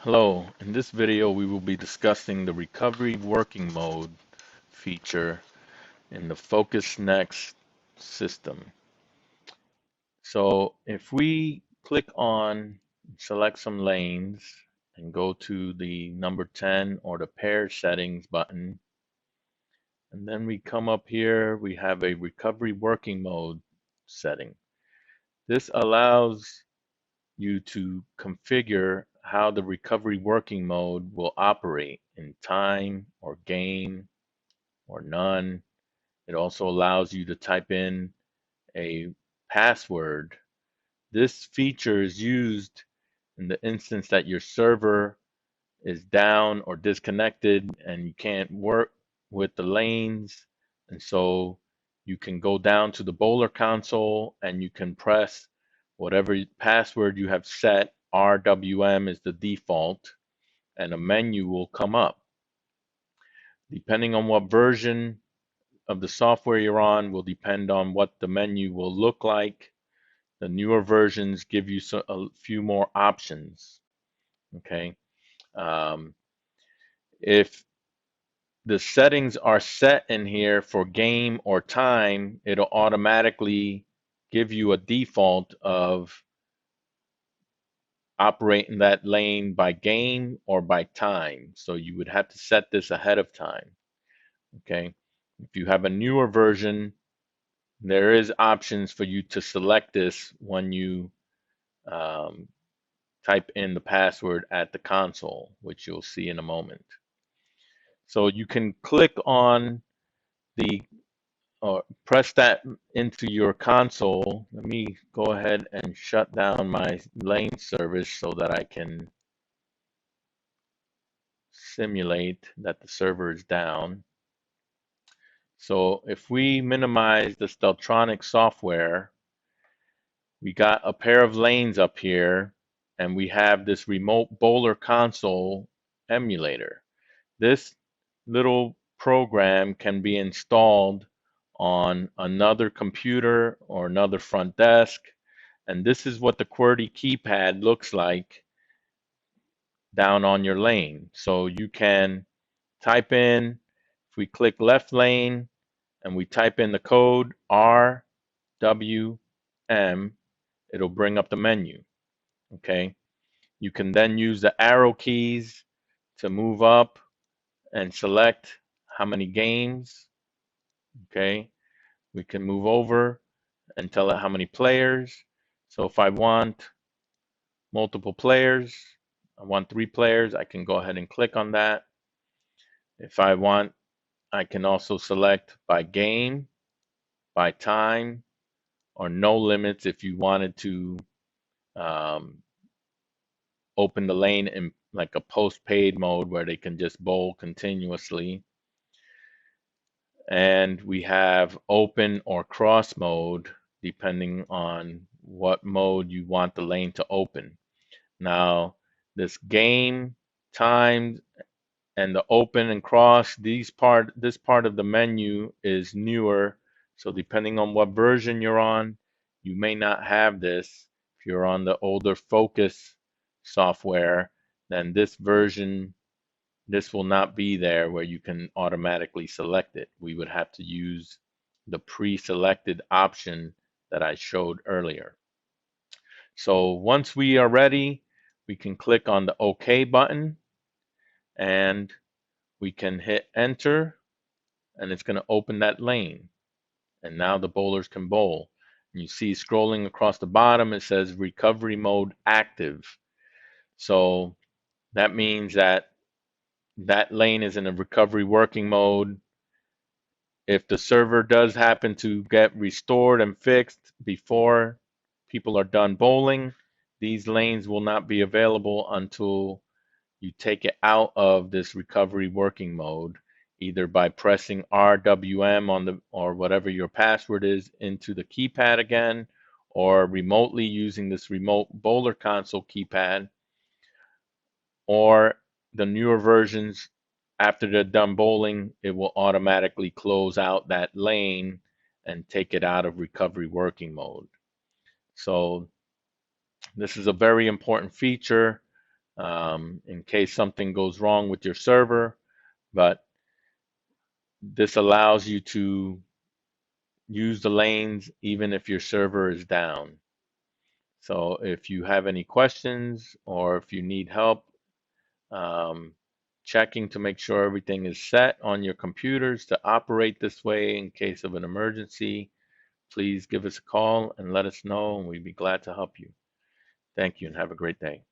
Hello, in this video we will be discussing the recovery working mode feature in the Focus-NEX system. So if we click on, select some lanes and go to the number 10 or the pair settings button, and then we come up here, we have a recovery working mode setting. This allows you to configure how the recovery working mode will operate in time or game or none. It also allows you to type in a password. This feature is used in the instance that your server is down or disconnected and you can't work with the lanes. And so you can go down to the bowler console and you can press whatever password you have set. RWM is the default, and a menu will come up. Depending on what version of the software you're on will depend on what the menu will look like. The newer versions give you a few more options. Okay. If the settings are set in here for game or time, it'll automatically give you a default of operating that lane by game or by time. So you would have to set this ahead of time. Okay. If you have a newer version, there is options for you to select this when you um, type in the password at the console, which you'll see in a moment. So you can click on the or press that into your console. Let me go ahead and shut down my lane service so that I can simulate that the server is down. So if we minimize the Steltronic software, we got a pair of lanes up here, and we have this remote bowler console emulator. This little program can be installed on another computer or another front desk, and this is what the QWERTY keypad looks like down on your lane. So you can type in, if we click left lane and we type in the code RWM, it'll bring up the menu. Okay. You can then use the arrow keys to move up and select how many games. Okay. We can move over and tell it how many players. So if I want multiple players, I want 3 players, I can go ahead and click on that. If I want, I can also select by game, by time, or no limits if you wanted to um, open the lane in like a post-paid mode where they can just bowl continuously. And we have open or cross mode depending on what mode you want the lane to open. Now, this game, time, and the open and cross, this part of the menu is newer. So depending on what version you're on, you may not have this. If you're on the older Focus software, then this version, this will not be there where you can automatically select it. We would have to use the pre-selected option that I showed earlier. So once we are ready, we can click on the OK button and we can hit enter, and it's going to open that lane. And now the bowlers can bowl. And you see scrolling across the bottom, it says recovery mode active. So that means that that lane is in a recovery working mode. If the server does happen to get restored and fixed before people are done bowling, these lanes will not be available until you take it out of this recovery working mode, either by pressing RWM on the or whatever your password is into the keypad again, or remotely using this remote bowler console keypad, or the newer versions, after they're done bowling, it will automatically close out that lane and take it out of recovery working mode. So this is a very important feature in case something goes wrong with your server. But this allows you to use the lanes even if your server is down. So if you have any questions or if you need help um, checking to make sure everything is set on your computers to operate this way in case of an emergency, please give us a call and let us know, and we'd be glad to help you. Thank you and have a great day.